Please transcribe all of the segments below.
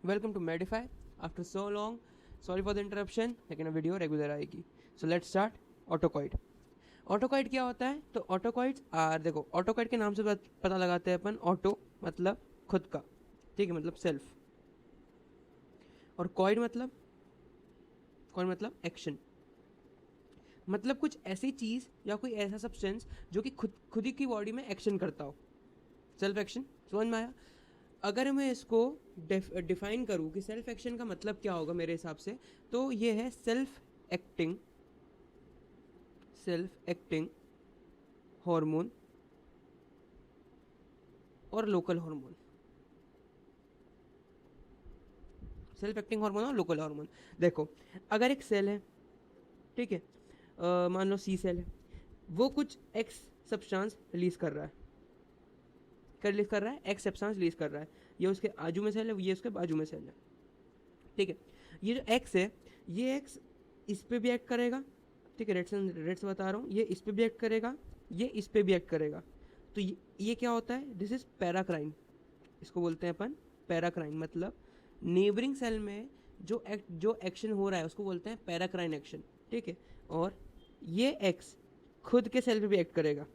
Welcome to Medify after so long. Sorry for the interruption, लेकिन video regular आएगी. So let's start. ऑटोकॉइड. ऑटोकॉइड क्या होता है? तो ऑटोकॉइड्स आर, देखो ऑटोकॉइड के नाम से पता लगाते हैं अपन. ऑटो मतलब खुद का, ठीक है, मतलब सेल्फ. और कॉइड मतलब एक्शन, मतलब कुछ ऐसी चीज़ या कोई ऐसा सब्सटेंस जो कि खुद ही की बॉडी में एक्शन करता हो. Self action. समझ में आया? अगर मैं इसको डिफाइन करूँ कि सेल्फ एक्शन का मतलब क्या होगा मेरे हिसाब से, तो ये है सेल्फ एक्टिंग हार्मोन और local hormone. Self acting hormone और लोकल हार्मोन. देखो, अगर एक सेल है, ठीक है, मान लो सी सेल है, वो कुछ एक्स सब्सटेंस रिलीज कर रहा है. क्या रिलीज कर रहा है? एक्स सब्सटेंस रिलीज कर रहा है. ये उसके आजू में सेल है, ये उसके बाजू में सेल है, ठीक है. ये जो एक्स है, ये एक्स इस पे भी एक्ट करेगा, ठीक है, रेड से बता रहा हूँ, ये इस पे भी एक्ट करेगा, ये इस पे भी एक्ट करेगा. तो ये क्या होता है? This is paracrine. इसको बोलते हैं अपन पैराक्राइन. मतलब नेबरिंग सेल में जो एक्शन हो रहा है उसको बोलते हैं पैराक्राइन एक्शन, ठीक है. और ये एक्स खुद के सेल पे भी एक्ट करेगा,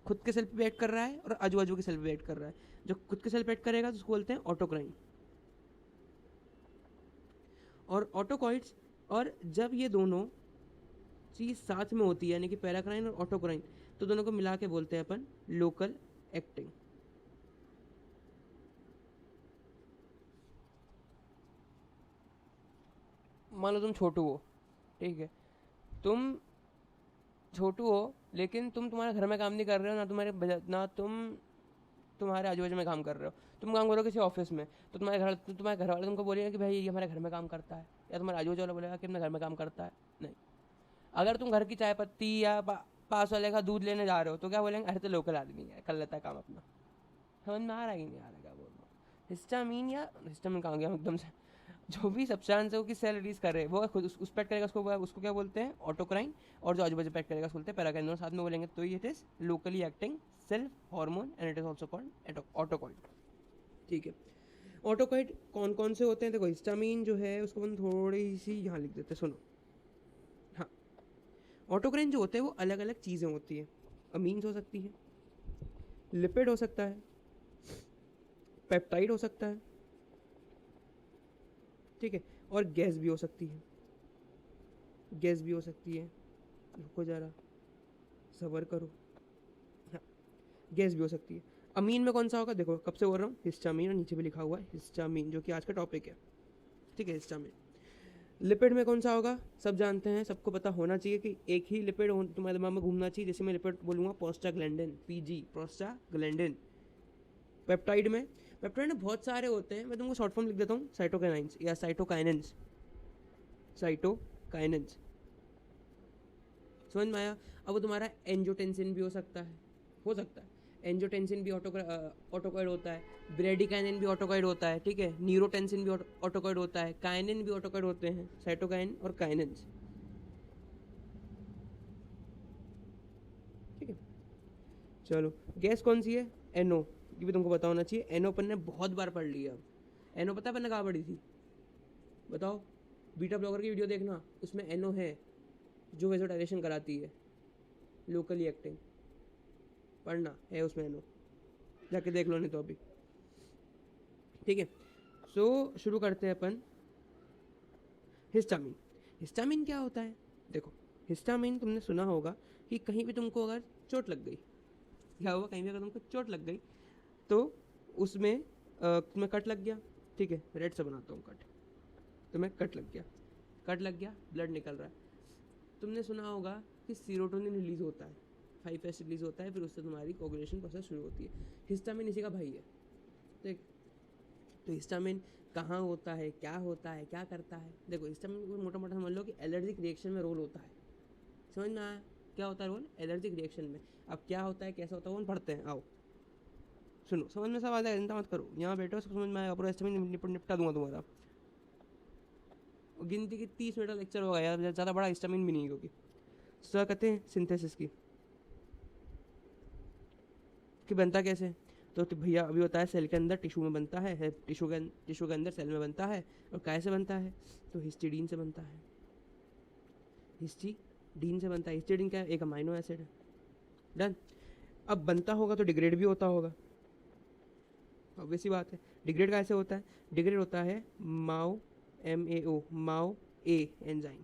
खुद के सेल पे भी एक्ट कर रहा है और आजू बाजू के सेल पे भी एक्ट कर रहा है. जो खुद के सेल पे एक्ट करेगा तो उसको बोलते हैं ऑटोक्राइन. और ऑटोकॉइड्स, और जब ये दोनों चीज़ साथ में होती है, यानी कि पैराक्राइन और ऑटोक्राइन, तो दोनों को मिला के बोलते हैं अपन लोकल एक्टिंग. मान लो तुम छोटू हो, ठीक है, तुम छोटू हो, लेकिन तुम तुम्हारे घर में काम नहीं कर रहे हो, ना तुम्हारे आजू बाजू में काम कर रहे हो. तुम काम करो किसी ऑफिस में, तो तुम्हारे घर वाले तुमको बोलेंगे कि भाई ये हमारे घर में काम करता है, या तुम्हारे आजू बाजू वाला बोलेगा कि अपने घर में काम करता है. नहीं. अगर तुम घर की चाय पत्ती या पास वाले का दूध लेने जा रहे हो, तो क्या बोलेंगे? अरे तो लोकल आदमी है, कर लेता है काम अपना. समझ में आ रहा है कि नहीं आ रहा क्या बोल रहा हूँ? हिस्टामीन, या हिस्टामीन कहाँ गया एकदम से, जो भी सब्सटेंस है वो की सेल रिलीज करे, वो खुद उस पैट करेगा, उसको क्या बोलते हैं? ऑटोक्राइन. और जो आजू बाजू पैट करेगा उसको बोलते हैं पैराक्राइन. दोनों साथ में बोलेंगे तो ये it is locally acting self hormone and it is also called autocoid, ठीक है. ऑटोकॉइड कौन कौन से होते हैं? देखो, हिस्टामीन जो है उसको हम थोड़ी सी यहाँ लिख देते हैं, सुनो. हाँ, ऑटोक्राइन जो होते हैं वो अलग अलग चीज़ें होती हैं. अमीन्स हो सकती है, लिपिड हो सकता है, पेप्टाइड हो सकता है, ठीक है, और गैस भी हो सकती है. गैस भी हो सकती है, रुको जरा, सबर करो. हाँ, गैस भी हो सकती है. अमीन में कौन सा होगा? देखो कब से बोल रहा हूँ, हिस्टामीन, और नीचे भी लिखा हुआ है हिस्टामीन, जो कि आज का टॉपिक है, ठीक है, हिस्टामीन. लिपिड में कौन सा होगा? सब जानते हैं, सबको पता होना चाहिए कि एक ही लिपिड तुम्हारे दिमाग में घूमना चाहिए. जैसे मैं लिपिड बोलूँगा, प्रोस्टाग्लैंडिन, पीजी, प्रोस्टाग्लैंडिन. पेप्टाइड में बहुत सारे होते हैं, मैं तुमको शॉर्ट फॉर्म लिख देता हूँ, साइटोकाइनाइंस या साइटोकाइनेंस. साइटोकाइनेंस, समझ में आया? अब वो तुम्हारा एंजियोटेंसिन भी हो सकता है. एंजियोटेंसिन भी ऑटोकॉइड होता है. ब्रेडिकाइनिन भी ऑटोकॉइड होता है, ठीक है. न्यूरोटेंसिन भी ऑटोकॉइड होता है. काइनिन भी ऑटोकॉइड होते हैं, साइटोकाइन और काइनेंस, ठीक है. चलो, गैस कौन सी है? एनओ. ये भी तुमको पता होना चाहिए. एनओ अपन ने बहुत बार पढ़ लिया. अब एनओ पता है अपन ने कहाँ पढ़ी थी? बताओ. बीटा ब्लॉगर की वीडियो देखना, उसमें एनओ है जो वेजोडाइलेशन कराती है, लोकली एक्टिंग. पढ़ना है उसमें एनओ, जाके देख लो नहीं तो अभी, ठीक है. सो शुरू करते हैं अपन. हिस्टामिन. हिस्टामिन क्या होता है? देखो, हिस्टामिन तुमने सुना होगा कि कहीं भी तुमको अगर चोट लग गई, क्या हुआ, कहीं भी अगर तुमको चोट लग गई तो उसमें तुम्हें कट लग गया, ठीक है, रेड से बनाता हूँ कट. तुम्हें कट लग गया, ब्लड निकल रहा है. तुमने सुना होगा कि सीरोटोनिन रिलीज होता है, 5S रिलीज होता है, फिर उससे तुम्हारी कोगुलेशन प्रोसेस शुरू होती है. हिस्टामिन इसी का भाई है, ठीक. तो हिस्टामिन कहाँ होता है, क्या होता है, क्या करता है? देखो, हिस्टामिन को मोटा मोटा समझ लो कि एलर्जिक रिएक्शन में रोल होता है. समझ में आया क्या होता है रोल? एलर्जिक रिएक्शन में. अब क्या होता है, कैसा होता है, वो पढ़ते हैं. आओ सुनो, समझ में सब आ जाएगा, चिंता मत करो, यहाँ बैठो, सब समझ में आएगा, पूरा हिस्टामिन निपटा दूंगा तुम्हारा. गिनती की 30 मिनट का लेक्चर होगा यार, ज़्यादा बड़ा हिस्टामिन भी नहीं है, क्योंकि सर कहते हैं सिंथेसिस की, कि बनता कैसे. तो भैया अभी होता है सेल के अंदर टिश्यू में बनता है, टिश्यू के अंदर सेल में बनता है, और काय से बनता है, तो हिस्टिडीन से बनता है, हिस्टिडीन से बनता है। हिस्टिडीन क्या है, एक अमाइनो एसिड है। डन। अब बनता होगा तो डिग्रेड भी होता होगा, ऑब्वियस सी बात है। डिग्रेड कैसे होता है, डिग्रेड होता है माओ MAO माओ ए एंजाइम।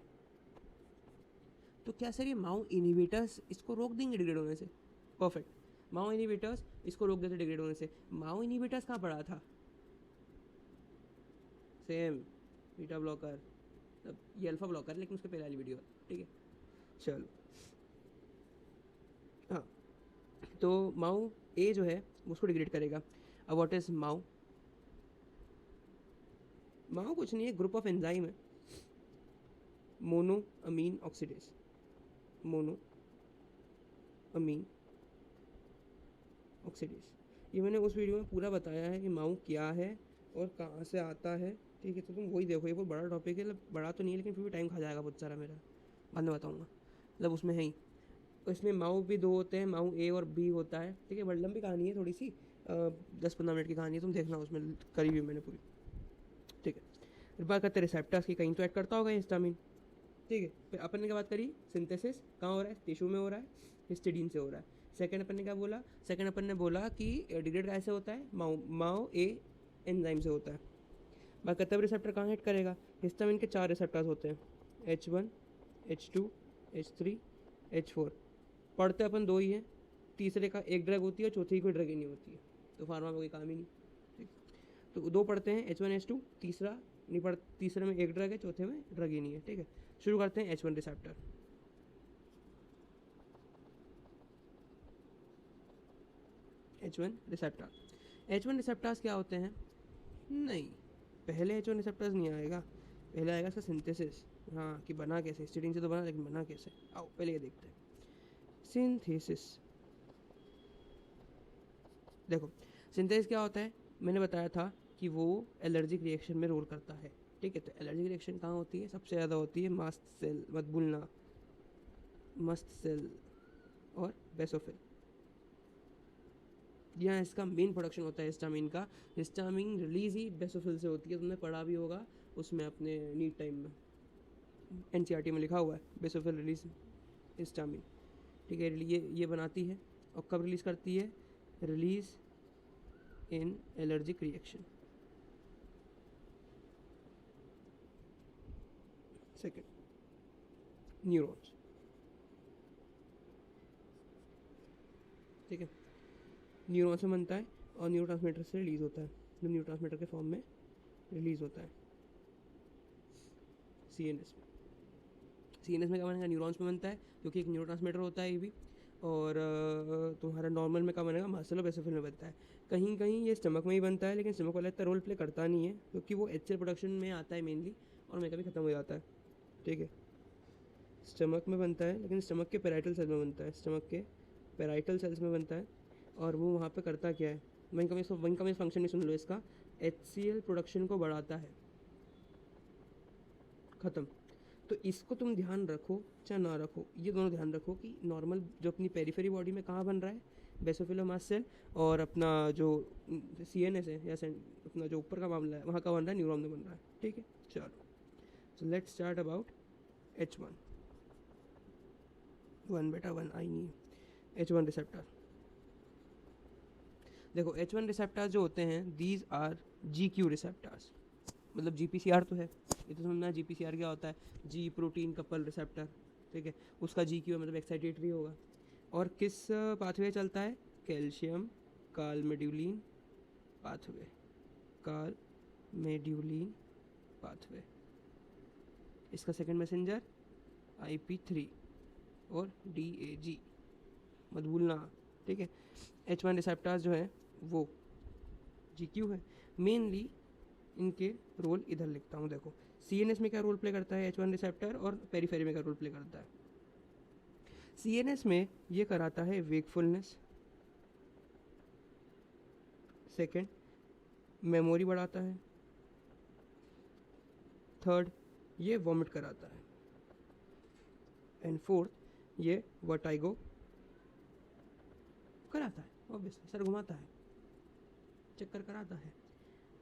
तो क्या सर ये माओ इनिबिटर्स इसको रोक देंगे डिग्रेड होने से? परफेक्ट, माओ इनिबिटर्स इसको रोक देते डिग्रेड होने से। माओ इनिबिटर्स कहाँ पड़ा था, सेम बीटा ब्लॉकर, ये अल्फा ब्लॉकर लेकिन उसके पहले वाली वीडियो, ठीक है। चलो हाँ, तो माओ ए जो है उसको डिग्रेड करेगा। अब व्हाट इज माओ, माओ कुछ नहीं है, ग्रुप ऑफ एंजाइम है, mono amine oxidase, mono amine oxidase. ये मैंने उस वीडियो में पूरा बताया है कि माओ क्या है और कहाँ से आता है, ठीक है। तो तुम वही देखो, ये बहुत बड़ा टॉपिक है, मतलब बड़ा तो नहीं है लेकिन फिर भी टाइम खा जाएगा बहुत सारा मेरा, बाद में बताऊँगा, मतलब उसमें है ही। तो इसमें माओ भी दो होते हैं, माओ ए और बी होता है, ठीक है। बड़ी लंबी कहानी है थोड़ी सी, 10-15 मिनट की कहानी है, तुम देखना, उसमें करी हुई मैंने पूरी, ठीक है। फिर बात करते हैं रिसेप्टर्स की, कहीं तो ऐड करता होगा हिस्टामिन, ठीक है। फिर अपन ने क्या बात करी, सिंथेसिस कहाँ हो रहा है, टिश्यू में हो रहा है, हिस्टिडीन से हो रहा है। सेकंड अपन ने क्या बोला, सेकंड अपन ने बोला कि डिग्रेड कैसे होता है, माओ ए एंजाइम से होता है। बात करते हैं रिसेप्टर कहाँ हिट करेगा, हिस्टामिन के 4 रिसेप्टर्स होते हैं, H1 H2 H3 H4। पढ़ते अपन 2 ही हैं, तीसरे का एक ड्रग होती है, चौथे की कोई ड्रग ही नहीं होती है, तो फार्मा में कोई काम ही नहीं, ठीक। तो 2 पढ़ते हैं, H1 H2, तीसरा नहीं पढ़, तीसरे में एक ड्रग है, चौथे में ड्रग ही नहीं है, ठीक है। शुरू करते हैं H1 receptor. H1 receptor, H1 receptors क्या होते हैं, नहीं पहले H1 रिसेप्टर्स नहीं आएगा, पहले आएगा इसका सिंथेसिस। हाँ, कि बना कैसे, हिस्टिडीन से तो बना, लेकिन बना कैसे, आओ पहले ये देखते हैं। सिंथेसिस, देखो सिंथेसिस क्या होता है, मैंने बताया था कि वो एलर्जिक रिएक्शन में रोल करता है, ठीक है। तो एलर्जिक रिएक्शन कहाँ होती है, सबसे ज़्यादा होती है मास्ट सेल, मत भूलना, मस्ट सेल और बेसोफिल, यहाँ इसका मेन प्रोडक्शन होता है हिस्टामिन का। हिस्टामिन रिलीज ही बेसोफिल से होती है, तुमने पढ़ा भी होगा उसमें अपने नीट टाइम में, NCERT में लिखा हुआ है बेसोफिल रिलीज हिस्टामिन, ठीक है। ये बनाती है, और कब रिलीज़ करती है, रिलीज इन एलर्जिक रिएक्शन। सेकेंड, न्यूरॉन्स, ठीक है। न्यूरॉन्स में बनता है और न्यूरोट्रांसमीटर से रिलीज़ होता है, न्यूरोट्रांसमीटर के फॉर्म में रिलीज़ होता है CNS में। CNS में क्या बनेगा, न्यूरॉन्स में बनता है, क्योंकि एक न्यूरोट्रांसमीटर होता है ये भी। और तुम्हारा नॉर्मल में क्या बनेगा, मास्टर बेसोफिल में बनता है। कहीं कहीं ये स्टमक में ही बनता है, लेकिन स्टमक वाला इतना रोल प्ले करता नहीं है, क्योंकि वो HCl प्रोडक्शन में आता है मेनली, और मेगा भी खत्म हो जाता है, ठीक है। स्टमक में बनता है, लेकिन स्टमक के पेराइटल सेल में बनता है, स्टमक के पेराइटल सेल्स में बनता है। और वो वहाँ पे करता क्या है, वहीं का मैं फंक्शन नहीं, सुन लो इसका, HCl प्रोडक्शन को बढ़ाता है, ख़त्म। तो इसको तुम ध्यान रखो चाहे ना रखो, ये दोनों ध्यान रखो कि नॉर्मल जो अपनी पेरिफेरी बॉडी में कहाँ बन रहा है, बेसोफिल और मास्ट सेल, और अपना जो CNS है या अपना जो ऊपर का मामला है वहाँ का बन रहा है, न्यूरॉन में बन रहा है, ठीक है। चलो, so let's start about H1 बेटा 1 आई नहीं है। H1 रिसेप्टर, देखो H1 रिसेप्टर्स जो होते हैं, दीज आर GQ रिसेप्टर्स, मतलब GPCR तो है, ये तो समझना GPCR क्या होता है, G प्रोटीन कपल रिसेप्टर, ठीक है। उसका GQ है, मतलब एक्साइटेटरी होगा। और किस पाथवे चलता है, कैल्शियम कालमेड्यूलिन पाथवे, कालमेड्यूलिन पाथवे। इसका सेकंड मैसेंजर IP3 और DAG, मत भूलना, ठीक है। H1 रिसेप्टर्स जो है वो GQ है मेनली, इनके रोल इधर लिखता हूँ, देखो CNS में क्या रोल प्ले करता है H1 रिसेप्टर, और पेरीफेरी में क्या रोल प्ले करता है। CNS में ये कराता है वेकफुलनेस, सेकंड मेमोरी बढ़ाता है, थर्ड ये वॉमिट कराता है, एंड फोर्थ ये वर्टाइगो कराता है, ऑब्वियसली सर घुमाता है, चक्कर कराता है।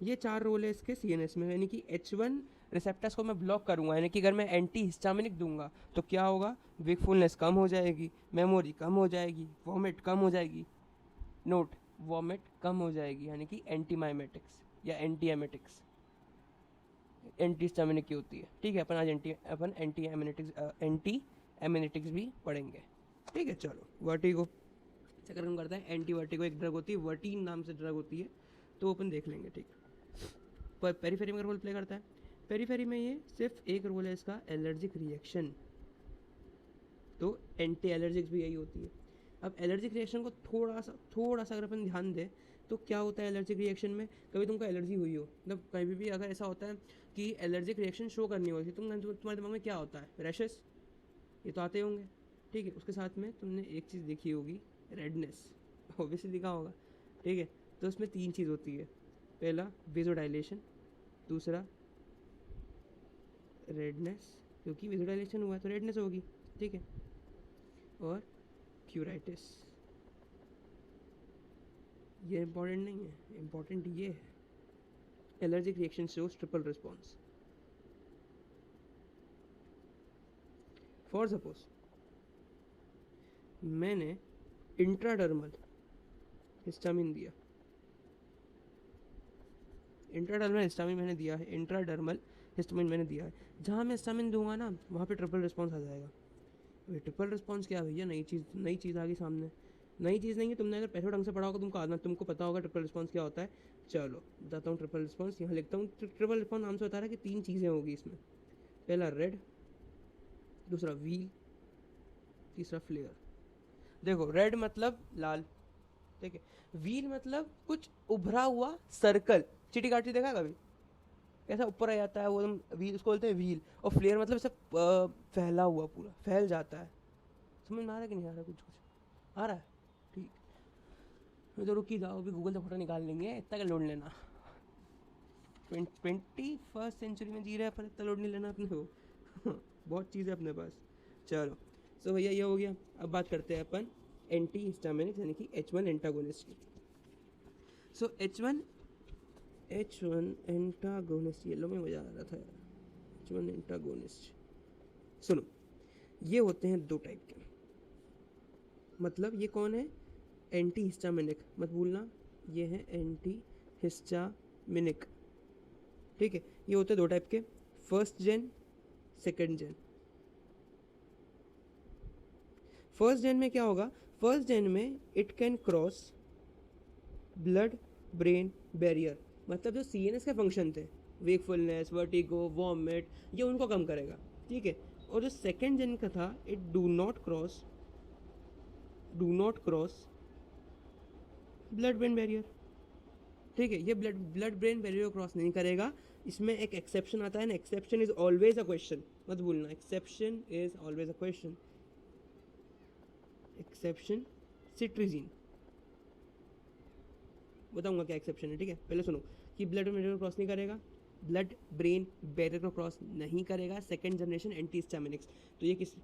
ये 4 रोल है इसके CNS में, यानी कि H1 रिसेप्टर्स को मैं ब्लॉक करूँगा, यानी कि अगर मैं एंटी हिस्टामिनिक दूंगा तो क्या होगा, वेकफुलनेस कम हो जाएगी, मेमोरी कम हो जाएगी, वॉमिट कम हो जाएगी। नोट, वॉमिट कम हो जाएगी, यानी कि एंटी माइमेटिक्स या एंटी एमेटिक्स एंटी हिस्टामिनिक की होती है। ठीक है, अपन आज एंटी एमिनेटिक्स भी पढ़ेंगे। ठीक है, चलो वर्टिगो चक्कर कम करता है। एंटी वर्टिगो एक ड्रग होती है, वर्टीन नाम से ड्रग होती है, तो अपन देख लेंगे। ठीक है, पर पेरीफेरी में रोल प्ले करता है। पेरीफेरी में ये सिर्फ एक रोल है इसका, एलर्जिक रिएक्शन, तो एंटी एलर्जिक्स भी यही होती है। अब एलर्जिक रिएक्शन को थोड़ा सा अगर अपन ध्यान दें तो क्या होता है एलर्जिक रिएक्शन में, कभी तुमको एलर्जी हुई हो, मतलब कभी भी अगर ऐसा होता है कि एलर्जिक रिएक्शन शो करनी होती है, तुम्हारे दिमाग में क्या होता है, रैशेस, ये तो आते होंगे। ठीक है, उसके साथ में तुमने एक चीज़ देखी होगी, रेडनेस, ऑब्वियसली दिखा होगा। ठीक है, तो उसमें 3 चीज़ होती है, पहला वेजोडाइलेशन, दूसरा रेडनेस, क्योंकि वेजोडाइलेशन हुआ तो रेडनेस होगी। ठीक है, और क्यूराइटिस। ये इंपॉर्टेंट नहीं है, इंपॉर्टेंट ये है, allergic reaction shows triple response. For suppose मैंने इंट्राडर्मल हिस्टामिन दिया, इंट्राडर्मल हिस्टामिन मैंने दिया है, इंट्राडर्मल हिस्टामिन मैंने दिया है, जहाँ मैं हिस्टामिन दूंगा ना वहाँ पे ट्रिपल रिस्पॉन्स आ जाएगा। ये ट्रिपल रिस्पॉन्स क्या भैया, नई चीज़ आ गई सामने। नई चीज़ नहीं है, तुमने अगर पैसे ढंग से पढ़ा होगा तुमको पता होगा ट्रिपल रिस्पॉन्स क्या होता है। चलो बताता हूँ ट्रिपल रिस्पॉन्स, यहाँ लिखता हूँ। ट्रिपल रिस्पॉन्स नाम से बता रहा है कि 3 चीज़ें होगी इसमें, पहला रेड, दूसरा व्हील, तीसरा फ्लेयर। देखो, रेड मतलब लाल, ठीक है, व्हील मतलब कुछ उभरा हुआ सर्कल, चीटी काटी देखा कभी, कैसा ऊपर आ जाता है वो, व्हील उसको बोलते हैं व्हील। और फ्लेयर मतलब ऐसा फैला हुआ, पूरा फैल जाता है। समझ में आ रहा है कि नहीं आ रहा, कुछ आ रहा है? ठीक, मैं तो रुकी जाओ, अभी गूगल से फोटो निकाल लेंगे, इतना का लोड लेना। 21st सेंचुरी में जी रहे हैं, पर इतना लोड नहीं लेना अपने को। बहुत चीज़ है अपने पास। चलो, सो भैया ये हो गया। अब बात करते हैं अपन एंटी हिस्टामिनिक्स यानी कि H1 एंटागोनिस्ट की। सो H1 एंटागोनिस्ट, ये लो में मज़ा आ रहा था यार, H1 एंटागोनिस्ट। सुनो, ये होते हैं 2 टाइप के, मतलब ये कौन है, एंटी हिस्टामिनिक, मत भूलना ये है एंटी हिस्टामिनिक। ठीक है, ये होते हैं 2 टाइप के, फर्स्ट जेन, सेकंड जेन। फर्स्ट जेन में क्या होगा, फर्स्ट जेन में it can cross blood brain barrier, मतलब जो CNS के फंक्शन थे, वेकफुलनेस, वर्टिगो, वॉमिट, ये उनको कम करेगा। ठीक है, और जो सेकंड जेन का था, it do not cross blood brain barrier. ठीक है, ये ब्लड ब्रेन बैरियर क्रॉस नहीं करेगा। इसमें एक एक्सेप्शन आता है ना, exception is always a question, मत भूलना, exception is always a question. Exception cetirizine, बताऊंगा क्या एक्सेप्शन है। ठीक है, पहले सुनो कि ब्लड ब्रेन बैरियर क्रॉस नहीं करेगा, ब्लड ब्रेन बैरियर को क्रॉस नहीं करेगा, सेकेंड जनरेशन एंटी हिस्टामिनिक्स।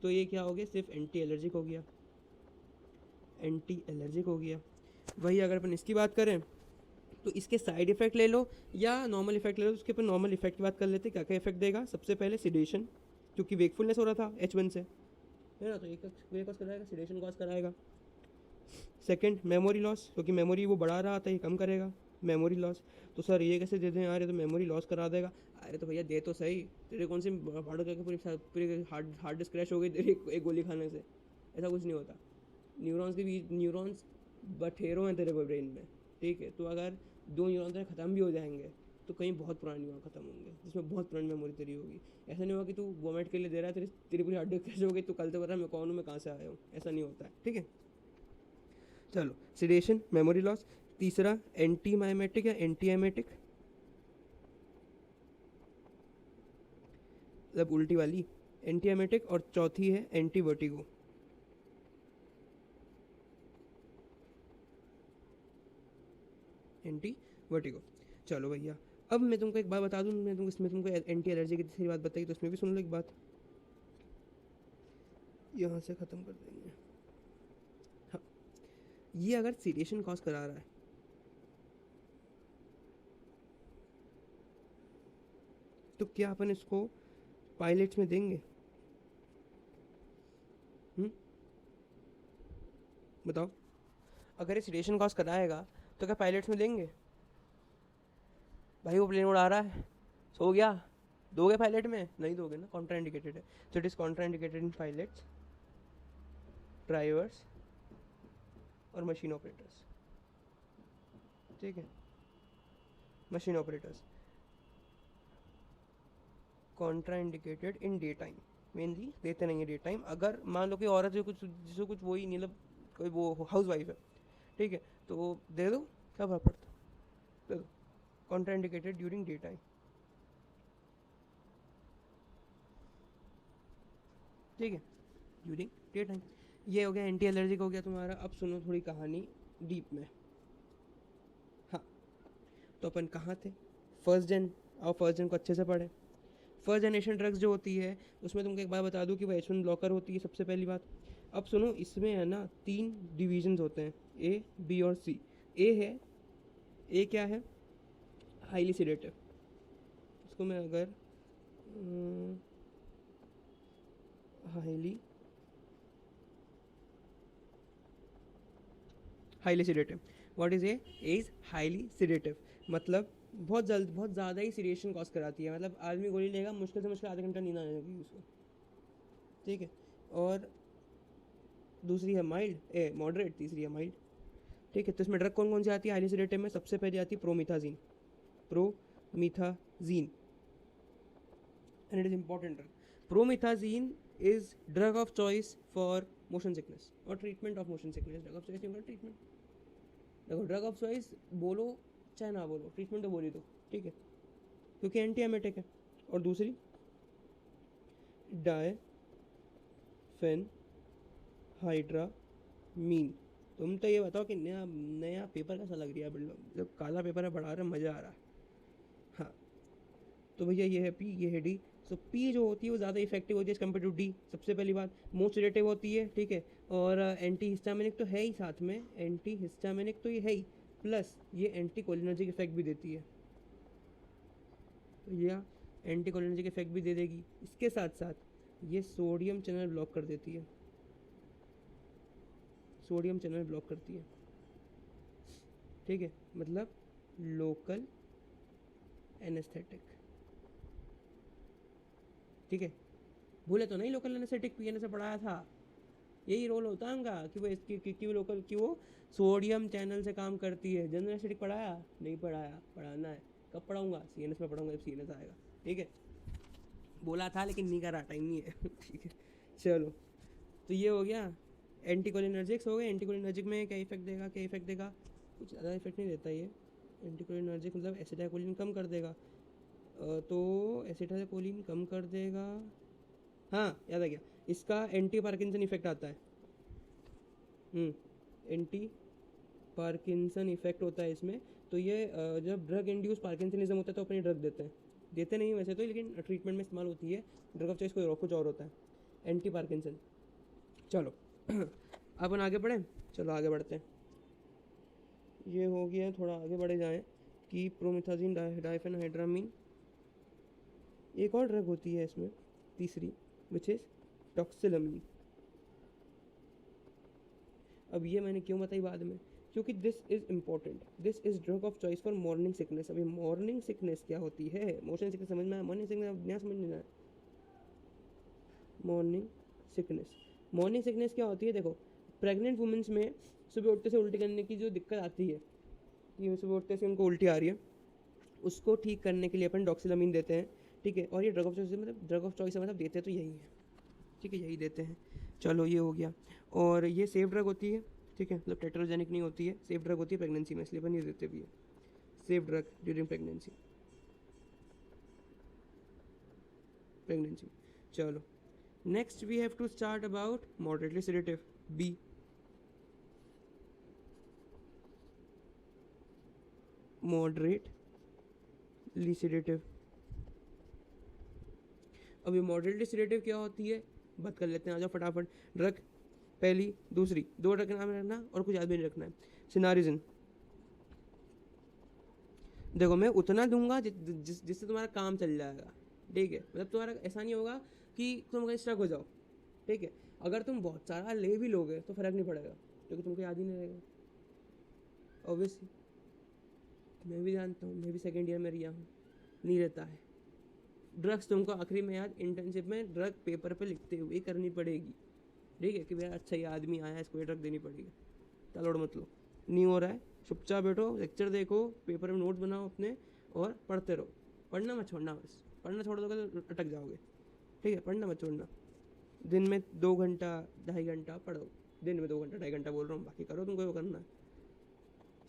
तो ये क्या हो गया, सिर्फ एंटी एलर्जिक हो गया, एंटी एलर्जिक हो गया। वही अगर अपन इसकी बात करें तो इसके साइड इफेक्ट ले लो या नॉर्मल इफेक्ट ले लो, उसके ऊपर नॉर्मल इफेक्ट की बात कर लेते हैं। क्या क्या इफेक्ट देगा, सबसे पहले सिडेशन, क्योंकि वेकफुलनेस हो रहा था H1 से, है ना, तो ये कॉज कराएगा, सिडेशन कॉज कराएगा। सेकंड, मेमोरी लॉस, क्योंकि मेमोरी वो बढ़ा रहा था, ये कम करेगा मेमोरी लॉस। तो सर ये कैसे दे दें यार, ये तो मेमोरी लॉस करा देगा। अरे तो भैया दे तो सही, तेरे कौन सी हार्ड करके पूरी हार्ड डिस्क क्रैश हो गई तेरी एक गोली खाने से, ऐसा कुछ नहीं होता। न्यूरॉन्स बठेरों हैं तेरे ब्रेन में। ठीक है, तो अगर 2 न्यूरॉन्स तेरे ख़त्म भी हो जाएंगे तो कहीं बहुत पुराने न्यूरॉन ख़त्म होंगे, जिसमें बहुत पुरानी मेमोरी तेरी होगी। ऐसा नहीं होगा कि तू वोमिट के लिए दे रहा है, तेरी पूरी हार्ड डिस्क क्रैश हो गई, तो कल तो कर रहा है मैं कौन हूँ, मैं कहाँ से आया हूँ, ऐसा नहीं होता है। ठीक है, चलो, सिडेशन, मेमोरी लॉस। तीसरा, एंटी माइमेटिक या एंटी एमेटिक, मतलब उल्टी वाली एंटी एमेटिक। और चौथी है एंटी वर्टिगो। Anti vertigo. चलो भैया, अब मैं तुमको एक बात बता दूं, मैं तुमको एंटी एलर्जी की तीसरी बात बताई, तो उसमें भी सुन लो एक बात, यहाँ से ख़त्म कर देंगे। हाँ, ये अगर सीडेशन कॉज करा रहा है, तो क्या अपन इसको पायलट्स में देंगे? बताओ, अगर ये सीडेशन कॉज कराएगा तो क्या पायलट्स में देंगे? भाई वो प्लेन उड़ा रहा है, सो गया, दोगे पायलट में? नहीं दोगे ना, कॉन्ट्रा इंडिकेटेड है। तो it is Contra indicated in pilots, drivers और मशीन ऑपरेटर्स। ठीक है, machine operators Contra indicated in day time, mainly देते नहीं है डे टाइम। अगर मान लो कि औरत जो कुछ जिसको कुछ वही नहीं, मतलब कोई वो हाउस वाइफ है, ठीक है, तो दे दो, क्या फर्क पड़ता, दे दो, Contra indicated during day time. ठीक है, ड्यूरिंग डे टाइम। ये हो गया एंटी एलर्जिक हो गया तुम्हारा। अब सुनो थोड़ी कहानी डीप में। हाँ, तो अपन कहाँ थे? फर्स्ट जेन। और फर्स्ट जेन को अच्छे से पढ़े। फर्स्ट जनरेशन ड्रग्स जो होती है उसमें तुमको एक बात बता दूं कि वो H1 ब्लॉकर होती है सबसे पहली बात। अब सुनो, इसमें है ना 3 डिवीजन्स होते हैं, ए, बी और सी। ए क्या है? Highly sedative. इसको मैं अगर highly sedative, what is a? Is highly sedative, मतलब बहुत ज़्यादा ही सिडेशन कॉज कराती है। मतलब आदमी गोली लेगा, मुश्किल से मुश्किल आधा घंटा नींद आने लगेगी उसको। ठीक है, और दूसरी है माइल्ड, मॉडरेट, तीसरी है माइल्ड। ठीक है, तो इसमें ड्रग कौन कौन सी आती है हाईली सिडेटिव में? सबसे पहले आती है promethazine, and it is important drug. Promethazine is drug of choice for motion sickness और treatment of motion sickness. Drug of choice treatment, देखो ड्रग ऑफ चॉइस बोलो चाहे ना बोलो, ट्रीटमेंट तो बोल ही दो, ठीक है, क्योंकि एंटी एमेटिक है। और दूसरी डायफेनहाइड्रामीन। तुम तो ये बताओ कि नया नया पेपर कैसा लग रहा है? जब काला पेपर है पढ़ा रहे, मज़ा आ रहा है। हाँ, तो भैया ये है पी, ये है डी। सो पी जो होती है वो ज़्यादा इफेक्टिव होती है एज कम्पेयर टू डी, सबसे पहली बात। मोस्ट सिडेटिव होती है, ठीक है, और एंटी हिस्टामिनिक तो है ही साथ में, एंटी हिस्टामिनिक तो ये है ही, प्लस ये एंटी कोलिनर्जिक इफेक्ट भी देती है, तो यह एंटी कोलिनर्जिक इफेक्ट भी दे देगी। इसके साथ साथ ये सोडियम चैनल ब्लॉक कर देती है, सोडियम चैनल ब्लॉक करती है। ठीक है, मतलब लोकल एनेस्थेटिक। ठीक है, भूले तो नहीं, लोकल एनेस्थेटिक पीएनए से पढ़ाया था, यही रोल होता है उनका कि वो इसकी कि वो लोकल कि वो सोडियम चैनल से काम करती है। जनरल एनेस्थेटिक पढ़ाया नहीं? पढ़ाया, पढ़ाना है। कब पढ़ाऊंगा? सीएनएस में पढ़ाऊंगा, जब सीएनएस आएगा। ठीक है, बोला था लेकिन नहीं करा, टाइम नहीं है। ठीक है, चलो, तो ये हो गया एंटीकोलिनर्जिक्स हो गए। एंटीकोलिनर्जिक में क्या इफेक्ट देगा? क्या इफेक्ट देगा? कुछ ज़्यादा इफेक्ट नहीं देता ये। एंटीकोलिनर्जिक मतलब एसिटाइलकोलिन कम कर देगा, तो एसिटाइलकोलिन कम कर देगा। हाँ, याद आ गया, इसका एंटी पार्किंसन इफेक्ट आता है। एंटी पार्किंसन इफेक्ट होता है इसमें। तो ये जब ड्रग इंड्यूस पार्किंसनिज्म होता है तो अपनी ड्रग देते नहीं वैसे तो, लेकिन ट्रीटमेंट में इस्तेमाल होती है। ड्रग ऑफ चॉइस कोई कुछ और होता है, एंटी पार्किंसन। चलो अपन आगे बढ़ें, चलो आगे बढ़ते हैं। ये हो गया, थोड़ा आगे बढ़े जाएं कि प्रोमिथाजीन, डायफेनहाइड्रामीन। एक और ड्रग होती है इसमें, तीसरी, विच इज़ टॉक्सिलामीन। अब ये मैंने क्यों बताई बाद में, क्योंकि this is important. This is drug of choice for morning sickness. अभी मॉर्निंग सिकनेस क्या होती है? मोशन सिकनेस समझ में आया, मॉर्निंग सिकनेस अब नया समझ नहीं आया। मॉर्निंग सिकनेस क्या होती है? देखो, प्रेग्नेंट वुमेंस में सुबह उठते से उल्टी करने की जो दिक्कत आती है, कि सुबह उठते से उनको उल्टी आ रही है, उसको ठीक करने के लिए अपन डॉक्सिलामीन देते हैं। ठीक है, और ये ड्रग ऑफ चॉइस मतलब ड्रग ऑफ चॉइस मतलब देते तो यही है। ठीक है, यही देते हैं। चलो, ये हो गया। और ये सेफ ड्रग होती है, ठीक है, मतलब टेट्रोजेनिक नहीं होती है, सेफ ड्रग होती है प्रेगनेंसी में, इसलिए अपन ये देते भी है, सेफ ड्रग ड्यूरिंग प्रेगनेंसी। चलो, next we have to start about moderately sedative, B. Moderately sedative. अभी मॉडरेटली सेडेटिव क्या होती है बात कर लेते हैं, आ जाओ फटाफट। ड्रग पहली, दूसरी, 2 ड्रग नाम रखना और कुछ याद भी नहीं रखना है। सिनारिजन, देखो मैं उतना दूंगा जिससे तुम्हारा काम चल जाएगा। ठीक है, मतलब तुम्हारा ऐसा नहीं होगा कि तुम कहीं स्टक हो जाओ, ठीक है। अगर तुम बहुत सारा ले भी लोगे तो फ़र्क नहीं पड़ेगा, क्योंकि तुमको याद ही नहीं रहेगा, ऑब्वियसली। मैं भी जानता हूँ, मैं भी सेकेंड ईयर में रिया हूँ, नहीं रहता है। ड्रग्स तुमको आखिरी में याद इंटर्नशिप में ड्रग पेपर पे लिखते हुए करनी पड़ेगी, ठीक है, कि भैया अच्छा ये आदमी आया है, इसको ये ड्रग देनी पड़ेगी। तलोड़ मत लो, नहीं हो रहा है, चुपचाप बैठो, लेक्चर देखो, पेपर में नोट बनाओ अपने और पढ़ते रहो। पढ़ना मत छोड़ना, बस पढ़ना छोड़ दोगे तो अटक जाओगे, ठीक है। पढ़ना मत छोड़ना, दिन में 2 घंटा 2.5 घंटा पढ़ो, दिन में 2 घंटा 2.5 घंटा बोल रहा हूँ, बाकी करो तुमको वो करना है।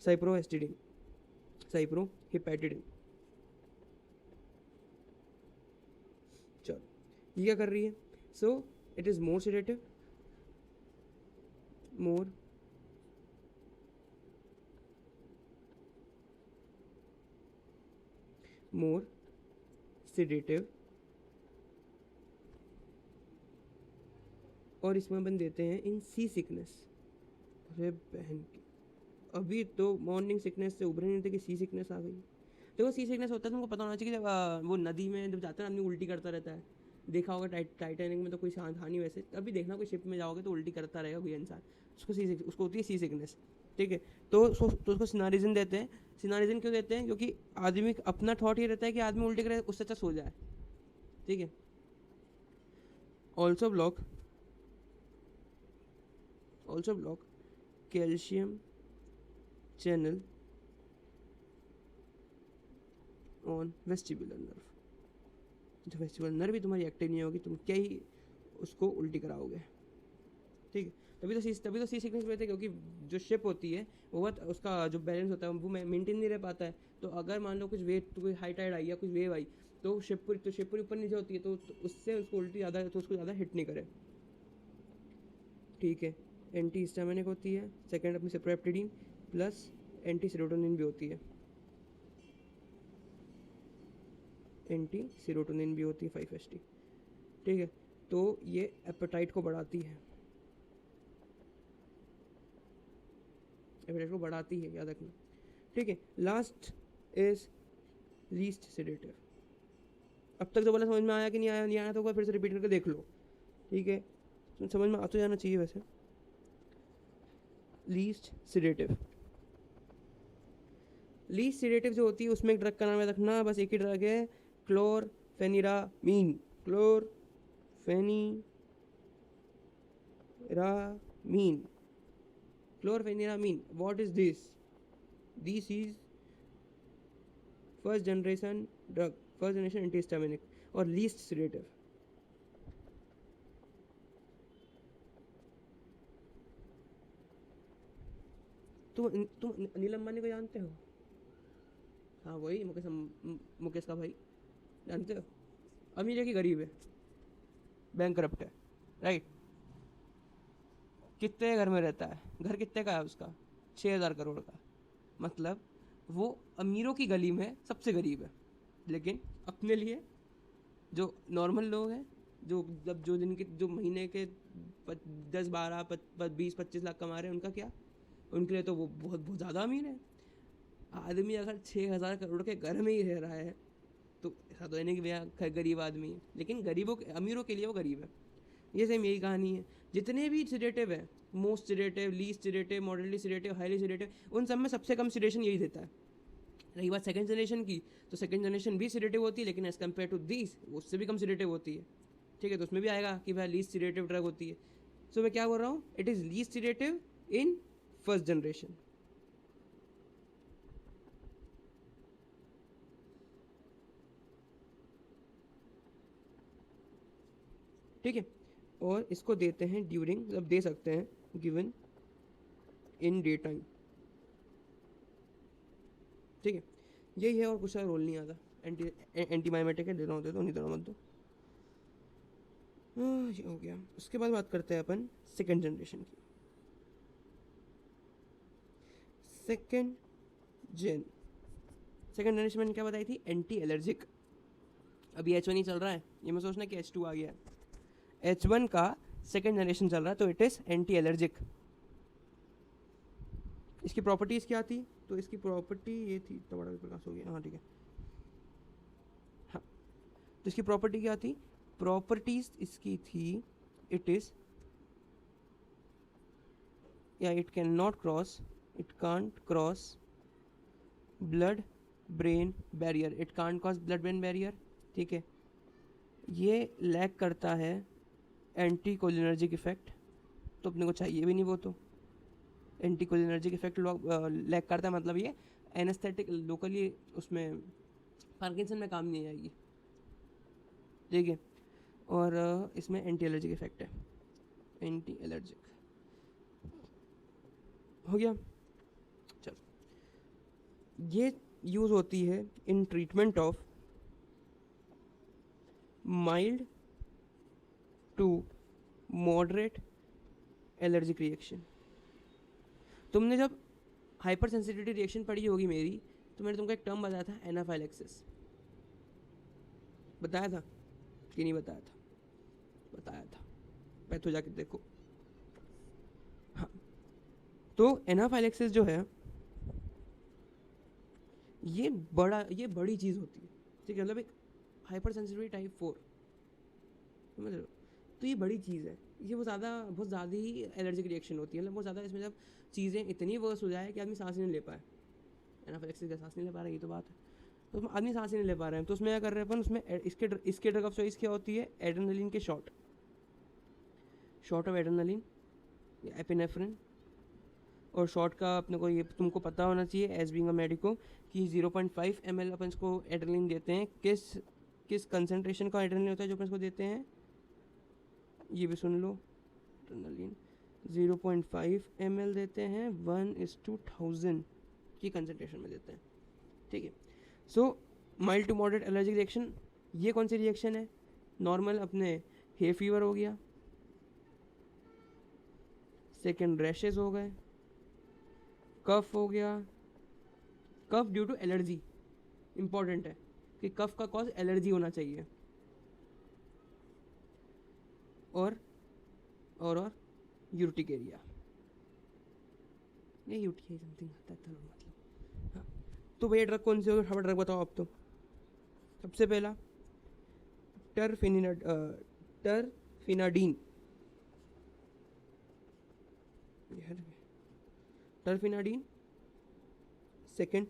साइप्रो एस्टिडिन, साइप्रो हिपैटिडिन। चलो, ये क्या कर रही है? So it is more sedative, more more sedative, और इसमें अपन देते हैं इन सी सिकनेस। अरे बहन की, अभी तो मॉर्निंग सिकनेस से उभरे नहीं थे कि सी सिकनेस आ गई। देखो सी सिकनेस होता है, तुमको पता होना चाहिए कि जब वो नदी में जब जाता है आदमी उल्टी करता रहता है, देखा होगा टाइटैनिक में तो कोई था नहीं वैसे, अभी देखना कोई शिप में जाओगे तो उल्टी करता रहेगा कोई इंसान, उसको होती है सी सिकनेस, ठीक है। तो उसको सिनारिजन देते हैं। सिनारिजन क्यों देते हैं? क्योंकि आदमी अपना थॉट ये रहता है कि आदमी उल्टी करे, उससे अच्छा सो जाए, ठीक है। Also block calcium channel on vestibular nerve. जो वेस्टिबुलर नर्व भी तुम्हारी एक्टिव नहीं होगी, तुम क्या ही उसको उल्टी कराओगे, ठीक है। तभी तो सी सिकनेस में थे, क्योंकि जो शिप होती है वो उसका जो बैलेंस होता है वो मेंटेन नहीं रह पाता है। तो अगर मान लो कुछ वेव, तो कोई हाई टाइड आई या कुछ वेव आई, तो शिप पूरी ऊपर नीचे होती है, तो उससे उसको उल्टी ज़्यादा, तो उसको ज़्यादा हिट नहीं करे, ठीक है। एंटी हिस्टामिनिक होती है, सेकेंड अपनी सेप्रोहेप्टेडिन प्लस एंटी सेरोटोनिन भी होती है, एंटी सेरोटोनिन भी होती है 5-HT, ठीक है। तो ये एपेटाइट को बढ़ाती है, एपेटाइट को बढ़ाती है, याद रखना, ठीक है। Last is least sedative. अब तक जो बोला समझ में आया कि नहीं आया? नहीं आया तो फिर से रिपीट करके देख लो, ठीक है। समझ में आ तो जाना चाहिए वैसे। लीस्ट सेडेटिव, लीस्ट सेडेटिव जो होती है उसमें एक ड्रग का नाम याद रखना, बस एक ही ड्रग है, chlorpheniramine. Chlorpheniramine, what is this? This is first generation drug, first generation antihistaminic और लीस्ट सेडेटिव। तुम अनिल अंबानी को जानते हो? हाँ वही मुकेश का भाई, जानते हो? अमीर है कि गरीब है? बैंक करप्ट है, राइट। कितने घर में रहता है? घर कितने का है उसका? 6,000 करोड़ का। मतलब वो अमीरों की गली में सबसे गरीब है, लेकिन अपने लिए जो नॉर्मल लोग हैं, जो दिन के, जो महीने के 10-12-20-25 लाख कमा रहे हैं, उनका क्या? उनके लिए तो वो बहुत बहुत ज़्यादा अमीर है। आदमी अगर 6,000 करोड़ के घर में ही रह रहा है तो ऐसा तो है नहीं कि भैया गरीब आदमी है, लेकिन अमीरों के लिए वो गरीब है। ये सेम यही कहानी है। जितने भी सिडेटिव है, most sedative, least sedative, moderately sedative, highly sedative, उन सब में सबसे कम सिडेशन यही देता है। रही बात सेकंड जनरेशन की, तो सेकंड जनरेशन भी सिडेटिव होती है, लेकिन एज कम्पेयर टू दिस उससे भी कम सिडेटिव होती है, ठीक है। तो उसमें भी आएगा कि भाई लीस्ट सिडेटिव ड्रग होती है। सो मैं क्या बोल रहा हूँ, it is least sedative in first generation, ठीक है। और इसको देते हैं ड्यूरिंग, मतलब दे सकते हैं गिवन इन डे टाइम, ठीक है। यही है, और कुछ रोल नहीं आता। एंटीमाइमेटिक है, दे रहा हूँ दे दो, नहीं दे रहा मत दो। ये हो गया। उसके बाद बात करते हैं अपन सेकेंड जनरेशन की। सेकेंड जनरेशन मैंने क्या बताई थी? Anti allergic. अभी H1 ही चल रहा है, ये मैं सोचना कि H2 आ गया है। H1 का सेकेंड जनरेशन चल रहा है, तो इट इज़ एंटी एलर्जिक। इसकी प्रॉपर्टीज़ क्या थी? तो इसकी प्रॉपर्टी ये थी, तो बड़ा प्रकाश हो गया, हाँ ठीक है। हाँ, तो इसकी प्रॉपर्टी क्या थी, प्रॉपर्टीज इसकी थी इट इज या it can not cross, it can't cross blood brain barrier, it can't cross blood brain barrier, ठीक है। ये लैक करता है एंटी कोलिनर्जिक इफेक्ट, तो अपने को चाहिए भी नहीं वो, तो एंटी कोलिनर्जिक इफेक्ट लैक करता है, मतलब ये एनेस्थेटिक लोकली उसमें पार्किंसन में काम नहीं आएगी, ठीक है। और इसमें एंटी एलर्जिक इफेक्ट है, एंटी एलर्जिक हो गया। चलो, ये यूज़ होती है in treatment of mild to moderate allergic reaction. तुमने जब हाइपर सेंसिटिविटी रिएक्शन पढ़ी होगी मेरी, तो मैंने तुमको एक टर्म बताया था एनाफाइलेक्सिस, बताया था कि नहीं बताया था, बताया था, पैथो जाके देखो। हाँ, तो एनाफाइलेक्सिस जो है ये बड़ी चीज़ होती है, ठीक है, मतलब एक हाइपर सेंसिटिविटी टाइप 4, समझ रहे हो, तो ये बड़ी चीज़ है, ये बहुत ज़्यादा ही एलर्जिक रिएक्शन होती है, मतलब बहुत ज़्यादा इसमें जब चीज़ें इतनी वर्स हो जाए कि आदमी सांस नहीं ले पाए, एनाफाइलेक्सिस का सांस नहीं ले पा रहा है, ये तो बात है, तो आदमी सांस नहीं ले पा रहे हैं, तो उसमें क्या कर रहे हैं अपन, उसमें इसके ड्रग ऑफ चॉइस क्या होती है, एड्रेनलिन के शॉट ऑफ एड्रेनलिन या एपिनेफ्रिन, और शॉट का अपने को ये तुमको पता होना चाहिए एज बीइंग अ मेडिको कि 0.5 ml अपन इसको एड्रेनलिन देते हैं, किस कंसनट्रेशन का एड्रेनलिन होता है जो अपन इसको देते हैं, ये भी सुन लो, एड्रेनलिन 0.5 ml देते हैं, 1:1000 की कंसनट्रेशन में देते हैं, ठीक है। So mild to moderate allergic reaction, ये कौन सी रिएक्शन है, नॉर्मल अपने हे फीवर हो गया, सेकेंड रैशेज हो गए, कफ हो गया, कफ ड्यू टू एलर्जी, इंपॉर्टेंट है कि कफ का कॉज एलर्जी होना चाहिए, और यूर्टिकेरिया, ये यूटी समथिंग आता है मतलब। हाँ, तो भैया ड्रग कौन से होगा, फटाफट ड्रग बताओ आप। तो सबसे पहला टर्फिनाडीन, सेकेंड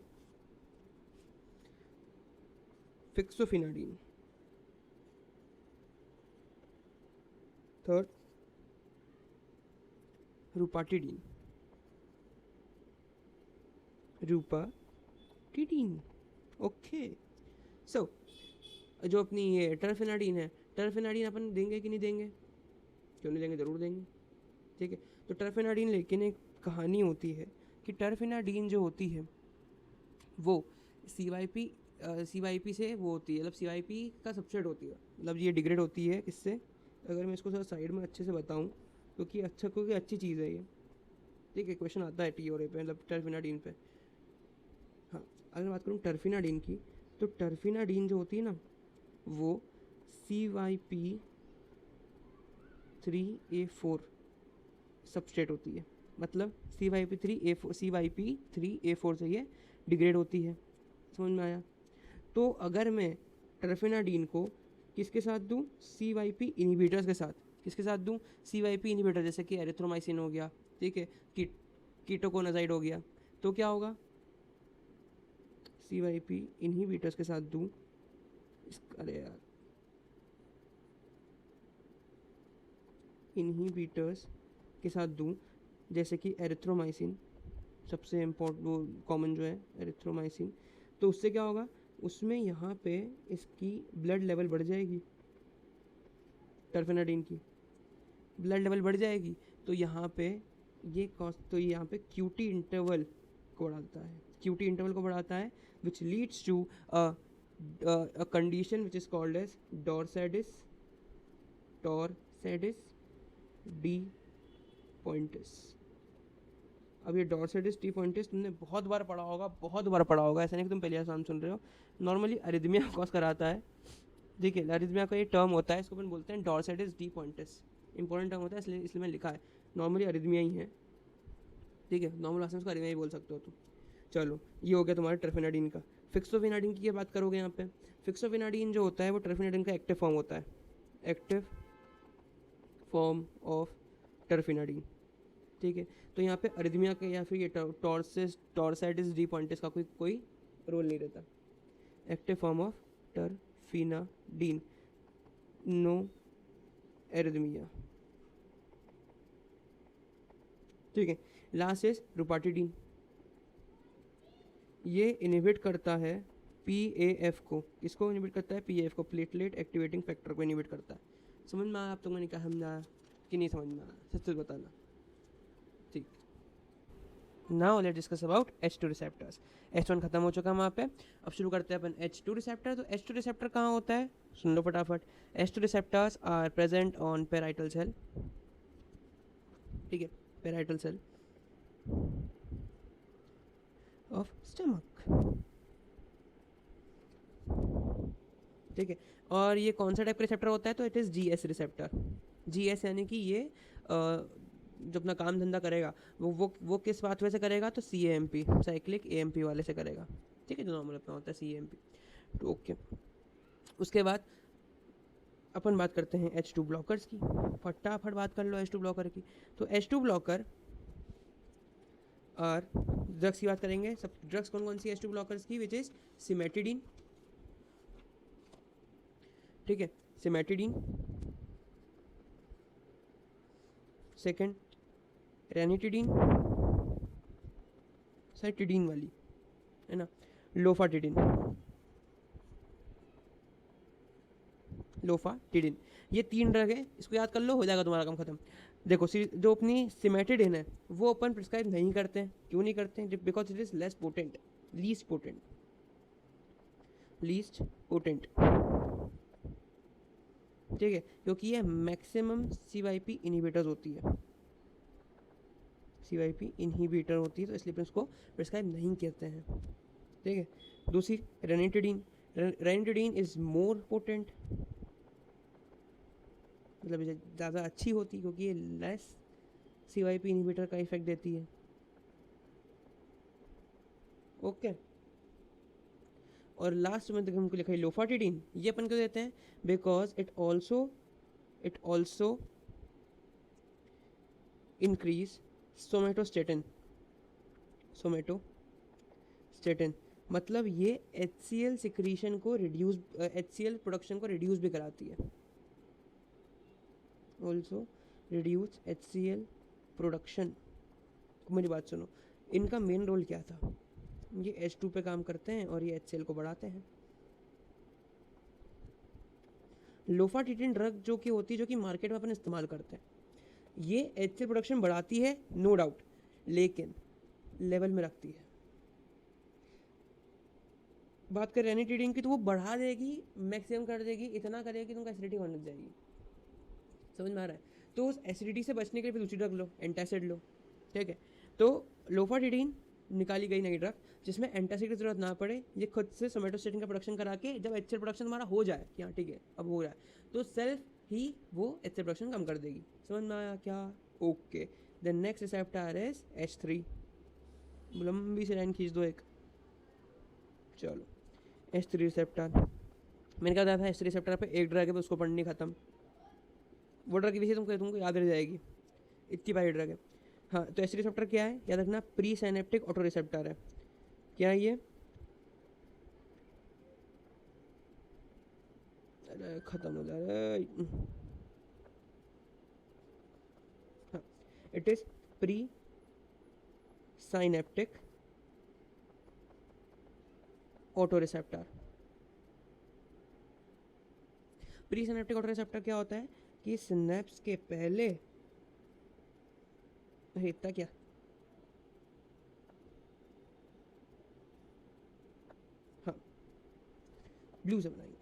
फिक्सोफिनाडीन, थर्ड रूपाटिडीन, ओके। सो जो अपनी ये टर्फिनाडीन है, टर्फिनाडीन अपन देंगे कि नहीं देंगे, क्यों नहीं देंगे, ज़रूर देंगे, ठीक है। तो टर्फिनाडीन, लेकिन एक कहानी होती है कि टर्फिनाडीन जो होती है वो CYP से वो होती है, मतलब CYP का सबसेट होती है, मतलब ये डिग्रेड होती है किससे, अगर मैं इसको थोड़ा साइड में अच्छे से बताऊं, क्योंकि अच्छी चीज़ है ये, ठीक है, क्वेश्चन आता है TORA पे, मतलब टर्फिनाडीन पे। हाँ, अगर बात करूँ टर्फिनाडीन की, तो टर्फिनाडीन जो होती है ना, वो CYP3A4 सबस्ट्रेट होती है, मतलब CYP3A4 से ये डिग्रेड होती है, समझ में आया। तो अगर मैं टर्फिनाडीन को किसके साथ दूं, CYP इनहिबिटर्स के साथ, किसके साथ दूं, CYP इनहिबिटर, जैसे कि एरिथ्रोमाइसिन हो गया, ठीक है, कीटोकोनाजाइड हो गया, तो क्या होगा, CYP इनहिबिटर्स के साथ दूं, अरे यार, इनहिबिटर्स के साथ दूं, जैसे कि एरिथ्रोमाइसिन, सबसे इम्पोर्टेंट वो कॉमन जो है एरिथ्रोमाइसिन, तो उससे क्या होगा, उसमें यहाँ पे इसकी ब्लड लेवल बढ़ जाएगी, टर्फिनाडीन की ब्लड लेवल बढ़ जाएगी, तो यहाँ पे यहाँ पे QT इंटरवल को बढ़ाता है, which leads to a condition which is called as torsades de pointes. अब ये डॉर्सेडिस डी पॉइंटिस तुमने बहुत बार पढ़ा होगा, ऐसा नहीं कि तुम पहले आसान सुन रहे हो। नॉर्मली अरिथमिया कॉज कराता है, ठीक है, अरिथमिया का ये टर्म होता है, इसको अपन बोलते हैं डॉर्सेडिस डी पॉइंटिस, इंपॉर्टेंट टर्म होता है, इसलिए मैंने लिखा है, नॉर्मली अरिथमिया ही है, ठीक है, नॉर्मल भाषा में उसको अरिथमिया ही बोल सकते हो तुम। चलो, ये हो गया तुम्हारा टर्फिनाडीन का। फिक्सोफिनाडिन की बात करोगे यहाँ पे, फिक्सोफिनाडिन जो होता है वो टर्फिनाडिन का एक्टिव फॉर्म होता है, एक्टिव फॉर्म ऑफ टर्फिनाडिन, ठीक है। तो यहाँ पे अरिथमिया का या फिर ये टॉर्साइटिस डी पॉइंटिस का कोई रोल नहीं रहता। Active form of terfenadine, no arrhythmia, ठीक है। लास्ट इज रुपाटिडिन, ये इनिबिट करता है PAF को, किसको इनिबिट करता है? PAF को, प्लेटलेट एक्टिवेटिंग फैक्टर को इनिबिट करता है। समझ में आया आप लोगों ने कहा समझा कि नहीं समझ में आया? सच सच बताना, ठीक। Now let's discuss about H2 receptors. H1 खत्म हो चुका है वहाँ पे, अब शुरू करते हैं अपन H2 रिसेप्टर। तो H2 रिसेप्टर कहाँ होता है, सुन लो फटाफट। H2 receptors are present on parietal cell, ठीक है, पेराइटल सेल ऑफ स्टमक, ठीक है। और ये कौन सा टाइप का रिसेप्टर होता है? तो it is GS receptor. GS यानी कि ये जो अपना काम धंधा करेगा वो किस पाथवे से करेगा? तो CAMP, साइक्लिक AMP वाले से करेगा, ठीक है, जो नॉर्मल अपना होता है CAMP, तो ओके। उसके बाद अपन बात करते हैं H2 ब्लॉकर्स की, फटाफट बात कर लो H2 ब्लॉकर की। तो H2 ब्लॉकर और ड्रग्स की बात करेंगे। सब ड्रग्स कौन कौन सी H2 ब्लॉकर्स की? विच इज सिमेटिडीन, ठीक है, सिमेटिडीन। सेकंड रेनिटिडीन, साइटिडीन वाली है ना, लोफाटिडिन, लोफाटिडिन, ये 3 ड्रग है, इसको याद कर लो, हो जाएगा तुम्हारा काम खत्म। देखो जो अपनी सिमेटिडिन है वो अपन प्रिस्क्राइब नहीं करते हैं, क्यों नहीं करते हैं? Because it is less potent, least potent, least potent, ठीक है, क्योंकि ये मैक्सिमम CYP इनहिबिटर्स होती है, CYP इनहिबिटर होती है, तो इसलिए अपन उसको प्रिस्क्राइब नहीं करते हैं, ठीक है। दूसरी ranitidine, ranitidine is more potent, मतलब ज़्यादा अच्छी होती क्योंकि ये लेस CYP इनहिबिटर का इफेक्ट देती है, ओके। और लास्ट में देखो हमको लिखा है लोफाटिडिन, ये अपन क्यों देते हैं? Because it also increase somatostatin, somatostatin मतलब ये HCl सिक्रीशन को रिड्यूस, HCl प्रोडक्शन को रिड्यूस भी कराती है, ऑल्सो रिड्यूस HCl प्रोडक्शन। मेरी बात सुनो, इनका मेन रोल क्या था? ये H2 पे काम करते हैं और ये HCl को बढ़ाते हैं। लोफाटिडिन ड्रग जो कि होती है, जो कि मार्केट में अपन इस्तेमाल करते हैं, ये HCl प्रोडक्शन बढ़ाती है, नो डाउट, लेकिन लेवल में रखती है। बात करें रेनिटिडिन की तो वो बढ़ा देगी, मैक्सिमम कर देगी, इतना करेगी कि तुमको एसिडिटी होने लग जाएगी, समझ में आ रहा है? तो उस एसिडिटी से बचने के लिए फिर दूसरी ड्रग लो, एंटासिड लो, ठीक है। तो लोफाटिडिन निकाली गई नई ड्रग जिसमें एंटासिड की जरूरत ना पड़े, ये खुद से सोमेटोस्टेटिन का प्रोडक्शन करा के जब HCl प्रोडक्शन तुम्हारा हो जाए कि हाँ ठीक है अब हो रहा है, तो सेल्फ ही वो HCl प्रोडक्शन कम कर देगी। समझ में आया क्या? Okay. The next receptor is H3, लंबी से लाइन खींच दो एक, चलो H3 रिसेप्टर। मैंने कहा था H3 रिसेप्टर पे एक ड्रग है, उसको पढ़नी खत्म, वो ड्रग की तुमको याद रह जाएगी, इतनी बारी ड्रग है। हाँ, तो H3 रिसेप्टर क्या है याद रखना? प्री साइनेप्टिक ऑटो रिसेप्टर है। क्या है ये? अरे खत्म हो जा रहा है। हाँ, it is pre synaptic auto receptor. Pre synaptic auto receptor क्या होता है कि सिनेप्स के पहले, इतना क्या, हाँ ब्लू से बनाएंगे,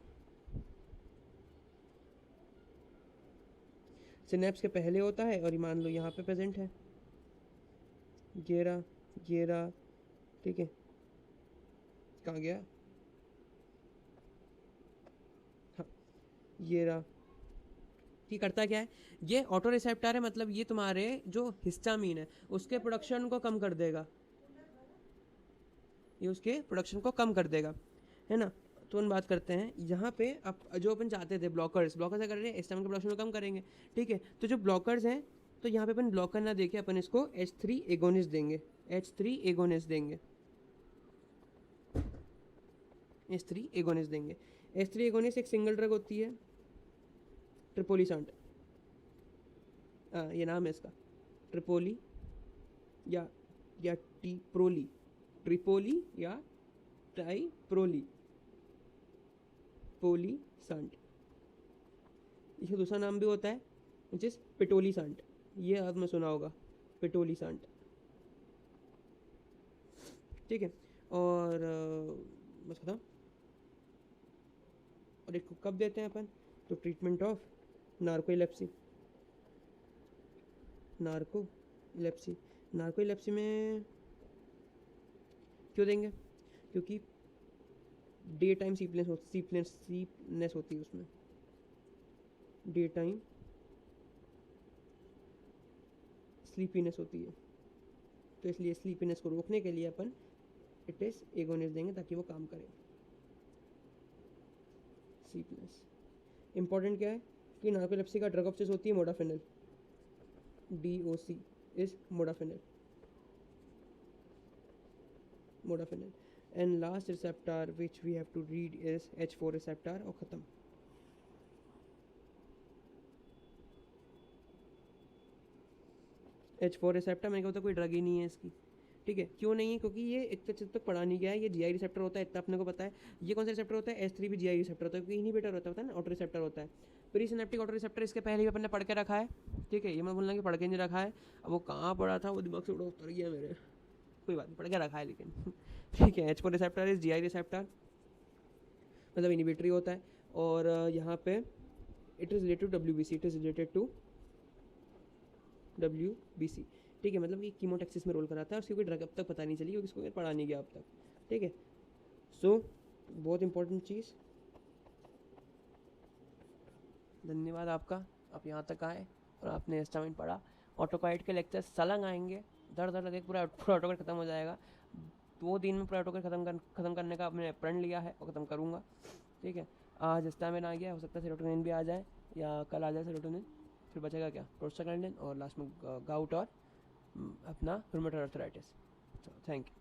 सिनेप्स के पहले होता है और मान लो यहाँ पे प्रेजेंट है, गेरा, ठीक है, कहाँ गया? हाँ ये रहा। ये करता क्या है? ये ऑटो रिसेप्टर है, मतलब ये तुम्हारे जो हिस्टामीन है उसके प्रोडक्शन को कम कर देगा, ये उसके प्रोडक्शन को कम कर देगा, है ना। तो हम बात करते हैं यहाँ पे अब जो अपन चाहते थे ब्लॉकर्स क्या कर रहे हैं, हिस्टामिन के प्रोडक्शन को कम करेंगे, ठीक है। तो जो ब्लॉकर्स हैं, तो यहाँ पे अपन ब्लॉकर ना देके अपन इसको H3 एगोनिस्ट देंगे, H3 एगोनिस्ट देंगे, H3 एगोनिस्ट देंगे। H3 एगोनिस्ट एक सिंगल ड्रग होती है, ट्रिपोलीसंट, ये नाम है इसका, ट्रिपोली या टीप्रोली, ट्रिपोली या टाइप्रोली, पोलीसंट। इसका दूसरा नाम भी होता है विच इज पिटोलीसंट, ये आपने सुना होगा, पिटोलीसंट, ठीक है। और बस खत्म। और एक कब देते हैं अपन, तो ट्रीटमेंट ऑफ नार्कोलेप्सी, नार्कोलेप्सी में क्यों देंगे, क्योंकि डे टाइम सीपनेस होती है उसमें, डे टाइम स्लीपीनेस होती है, तो इसलिए स्लीपीनेस को रोकने के लिए अपन इटिस एगोनिस्ट देंगे ताकि वो काम करे। स्लीपनेस इंपॉर्टेंट क्या है कि नार्कोलेप्सी का ड्रग ऑफ चॉइस होती है modafinil, DOC is modafinil, and last receptor which we have to read is H4 receptor, और ख़त्म। H4 रिसेप्टर मैंने कहा था कोई ड्रग ही नहीं है इसकी, ठीक है। क्यों नहीं है, क्योंकि ये इतने चित्र तक पढ़ा नहीं गया है, ये GI रिसेप्टर होता है, इतना अपने को पता है। ये कौन सा रिसेप्टर होता है, H3 भी GI रिसेप्टर होता है, क्योंकि इनहिबिटर होता है ना, ऑटो रिसेप्टर होता है। प्री सिनेप्टिक ऑटो रिसेप्टर इसके पहले भी अपन ने पढ़ के रखा है, ठीक है। ये मैं बोलना कि पढ़ के नहीं रखा है, अब वो कहाँ पढ़ा था वो दिमाग से उड़ा उतर गया मेरे, कोई बात नहीं, पढ़ के रखा है लेकिन ठीक है। H4 receptor is GI receptor, मतलब इनहिबिटरी होता है। और यहाँ पे it is related to WBC, it is related to WBC, ठीक है। मतलब ये कीमोटैक्सिस में रोल कराता है, उसकी कोई ड्रग अब तक पता नहीं चली, क्योंकि इसको पढ़ा नहीं गया अब तक, ठीक है। सो बहुत इंपॉर्टेंट चीज़। धन्यवाद आपका, आप यहाँ तक आए और आपने हिस्टामिन पढ़ा। ऑटोकाइड के लेक्चर सलंग आएंगे, दर दर लगे, पूरा ऑटोकाइड खत्म हो जाएगा। 2 दिन में पूरा ऑटोकाइड खत्म करने का मैंने प्रण लिया है और ख़त्म करूँगा, ठीक है। आज हिस्टामिन आ गया, हो सकता है सेरोटोनिन भी आ जाए, या कल आ जाए सेरोटोनिन, फिर बचेगा क्या, प्रोस्टाग्लैंडिन, और लास्ट में गाउट और अपना रूमेटॉइड आर्थराइटिस। Thank you.